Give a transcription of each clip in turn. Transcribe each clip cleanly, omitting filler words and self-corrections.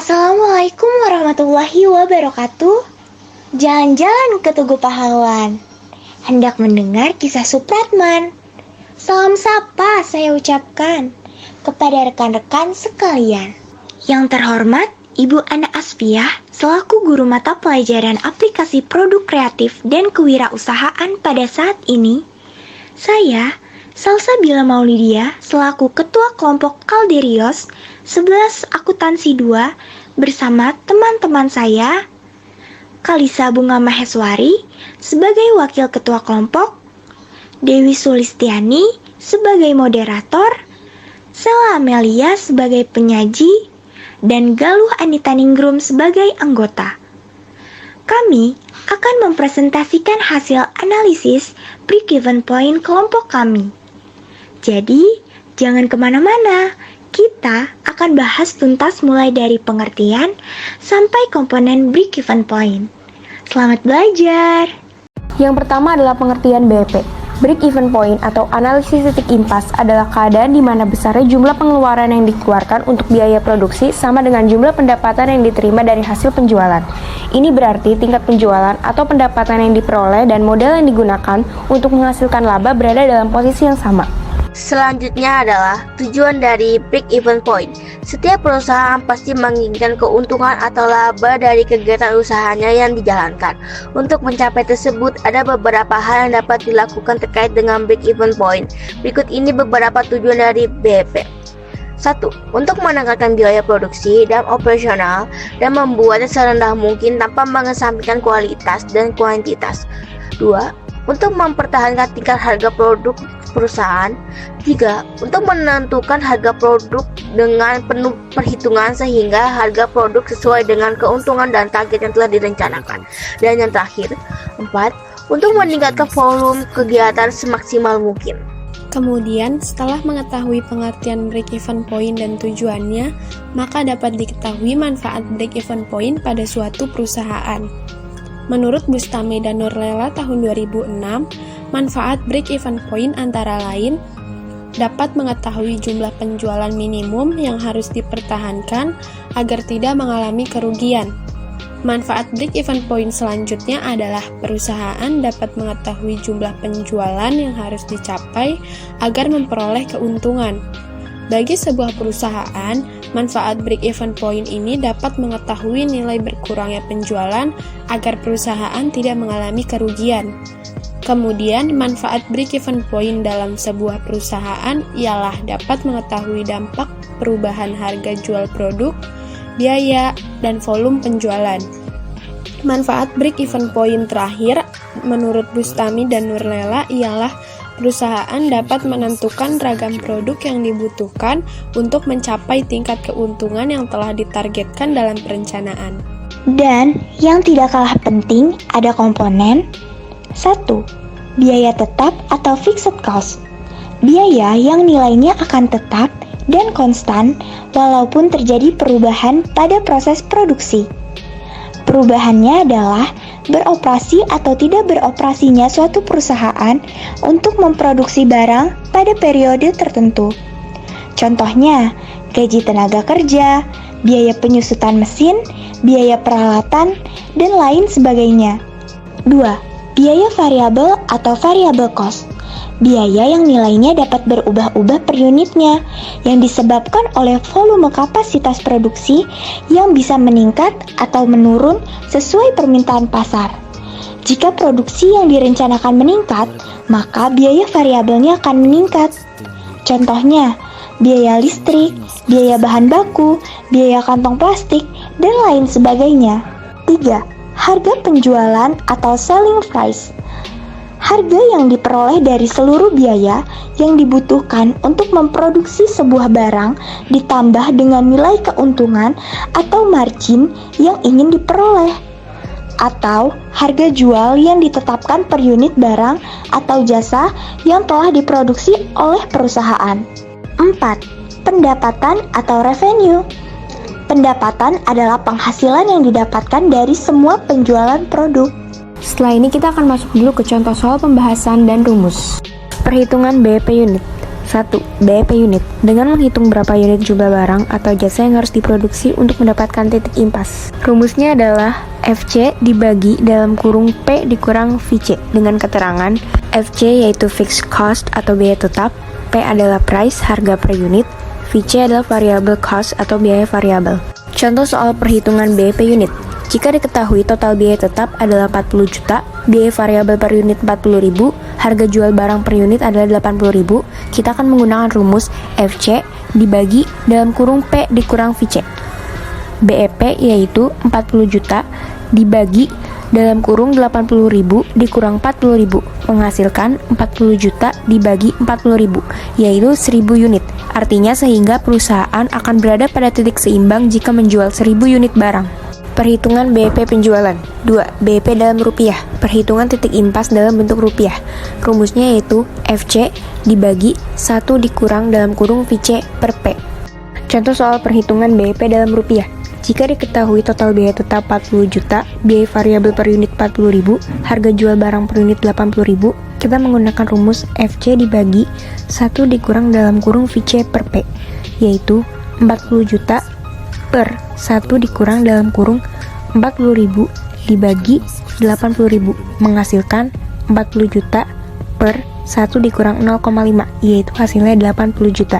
Assalamualaikum warahmatullahi wabarakatuh. Jalan-jalan ke Tugu Pahlawan, hendak mendengar kisah Supratman. Salam sapa saya ucapkan kepada rekan-rekan sekalian. Yang terhormat Ibu Ana Asfiah selaku guru mata pelajaran aplikasi produk kreatif dan kewirausahaan pada saat ini. Saya Salsabila Maulidia selaku Ketua Kelompok Kalderios 11 Akuntansi 2 bersama teman-teman saya Kalisa Bunga Maheswari sebagai Wakil Ketua Kelompok, Dewi Sulistiani sebagai Moderator, Sela Amelia sebagai Penyaji, dan Galuh Anita Ningrum sebagai Anggota. Kami akan mempresentasikan hasil analisis break-even point kelompok kami. Jadi, jangan kemana-mana. Kita akan bahas tuntas mulai dari pengertian sampai komponen break-even point. Selamat belajar! Yang pertama adalah pengertian BEP. Break-even point atau analisis titik impas adalah keadaan di mana besarnya jumlah pengeluaran yang dikeluarkan untuk biaya produksi sama dengan jumlah pendapatan yang diterima dari hasil penjualan. Ini berarti tingkat penjualan atau pendapatan yang diperoleh dan modal yang digunakan untuk menghasilkan laba berada dalam posisi yang sama. Selanjutnya adalah tujuan dari break-even point. Setiap perusahaan pasti menginginkan keuntungan atau laba dari kegiatan usahanya yang dijalankan. Untuk mencapai tersebut, ada beberapa hal yang dapat dilakukan terkait dengan break-even point. Berikut ini beberapa tujuan dari BEP. 1. Untuk meningkatkan biaya produksi dan operasional dan membuatnya serendah mungkin tanpa mengesampingkan kualitas dan kuantitas. 2. Untuk mempertahankan tingkat harga produk perusahaan. 3. Untuk menentukan harga produk dengan penuh perhitungan sehingga harga produk sesuai dengan keuntungan dan target yang telah direncanakan. Dan yang terakhir, 4. Untuk meningkatkan volume kegiatan semaksimal mungkin. Kemudian, setelah mengetahui pengertian break-even point dan tujuannya, maka dapat diketahui manfaat break-even point pada suatu perusahaan. Menurut Bustami dan Nurlela tahun 2006, manfaat break-even point antara lain dapat mengetahui jumlah penjualan minimum yang harus dipertahankan agar tidak mengalami kerugian. Manfaat break-even point selanjutnya adalah perusahaan dapat mengetahui jumlah penjualan yang harus dicapai agar memperoleh keuntungan. Bagi sebuah perusahaan, manfaat break-even point ini dapat mengetahui nilai berkurangnya penjualan agar perusahaan tidak mengalami kerugian. Kemudian, manfaat break-even point dalam sebuah perusahaan ialah dapat mengetahui dampak perubahan harga jual produk, biaya, dan volume penjualan. Manfaat break-even point terakhir, menurut Bustami dan Nurlela, ialah perusahaan dapat menentukan ragam produk yang dibutuhkan untuk mencapai tingkat keuntungan yang telah ditargetkan dalam perencanaan. Dan yang tidak kalah penting ada komponen 1. Biaya tetap atau fixed cost. Biaya yang nilainya akan tetap dan konstan walaupun terjadi perubahan pada proses produksi. Perubahannya adalah beroperasi atau tidak beroperasinya suatu perusahaan untuk memproduksi barang pada periode tertentu. Contohnya, gaji tenaga kerja, biaya penyusutan mesin, biaya peralatan, dan lain sebagainya. 2. Biaya variabel atau variable cost. Biaya yang nilainya dapat berubah-ubah per unitnya, yang disebabkan oleh volume kapasitas produksi yang bisa meningkat atau menurun sesuai permintaan pasar. Jika produksi yang direncanakan meningkat, maka biaya variabelnya akan meningkat. Contohnya, biaya listrik, biaya bahan baku, biaya kantong plastik, dan lain sebagainya. 3. Harga penjualan atau selling price. Harga yang diperoleh dari seluruh biaya yang dibutuhkan untuk memproduksi sebuah barang ditambah dengan nilai keuntungan atau margin yang ingin diperoleh. Atau harga jual yang ditetapkan per unit barang atau jasa yang telah diproduksi oleh perusahaan. 4. Pendapatan atau revenue. Pendapatan adalah penghasilan yang didapatkan dari semua penjualan produk. Setelah ini kita akan masuk dulu ke contoh soal pembahasan dan rumus. Perhitungan BEP unit. 1. BEP unit. Dengan menghitung berapa unit jumlah barang atau jasa yang harus diproduksi untuk mendapatkan titik impas. Rumusnya adalah FC dibagi dalam kurung P dikurang VC dengan keterangan FC yaitu fixed cost atau biaya tetap, P adalah price harga per unit, VC adalah variable cost atau biaya variabel. Contoh soal perhitungan BEP unit. Jika diketahui total biaya tetap adalah 40 juta, biaya variabel per unit 40.000, harga jual barang per unit adalah 80.000, kita akan menggunakan rumus FC dibagi dalam kurung P dikurang VC. BEP yaitu 40 juta dibagi dalam kurung 80.000 dikurang 40.000 menghasilkan 40 juta dibagi 40.000 yaitu 1000 unit. Artinya sehingga perusahaan akan berada pada titik seimbang jika menjual 1000 unit barang. Perhitungan BEP penjualan. 2. BEP dalam rupiah. Perhitungan titik impas dalam bentuk rupiah. Rumusnya yaitu FC dibagi 1 dikurang dalam kurung VC per P. Contoh soal perhitungan BEP dalam rupiah. Jika diketahui total biaya tetap 40 juta, biaya variabel per unit 40.000, harga jual barang per unit 80.000, kita menggunakan rumus FC dibagi 1 dikurang dalam kurung VC per P, yaitu 40 juta per 1 dikurang dalam kurung 40.000 dibagi 80.000 menghasilkan 40 juta per 1 dikurang 0,5 yaitu hasilnya 80 juta.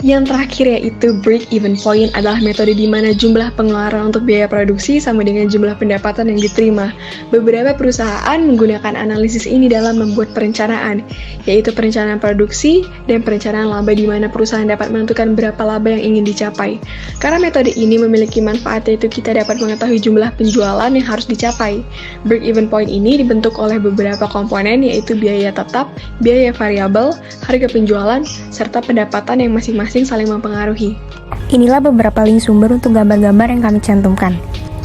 Yang terakhir yaitu break-even point adalah metode di mana jumlah pengeluaran untuk biaya produksi sama dengan jumlah pendapatan yang diterima. Beberapa perusahaan menggunakan analisis ini dalam membuat perencanaan, yaitu perencanaan produksi dan perencanaan laba di mana perusahaan dapat menentukan berapa laba yang ingin dicapai. Karena metode ini memiliki manfaat yaitu kita dapat mengetahui jumlah penjualan yang harus dicapai. Break-even point ini dibentuk oleh beberapa komponen yaitu biaya tetap, biaya variabel, harga penjualan, serta pendapatan yang masing-masing saling mempengaruhi. Inilah beberapa link sumber untuk gambar-gambar yang kami cantumkan.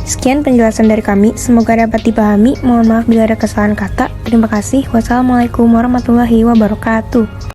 Sekian penjelasan dari kami, semoga dapat dipahami. Mohon maaf bila ada kesalahan kata. Terima kasih. Wassalamualaikum warahmatullahi wabarakatuh.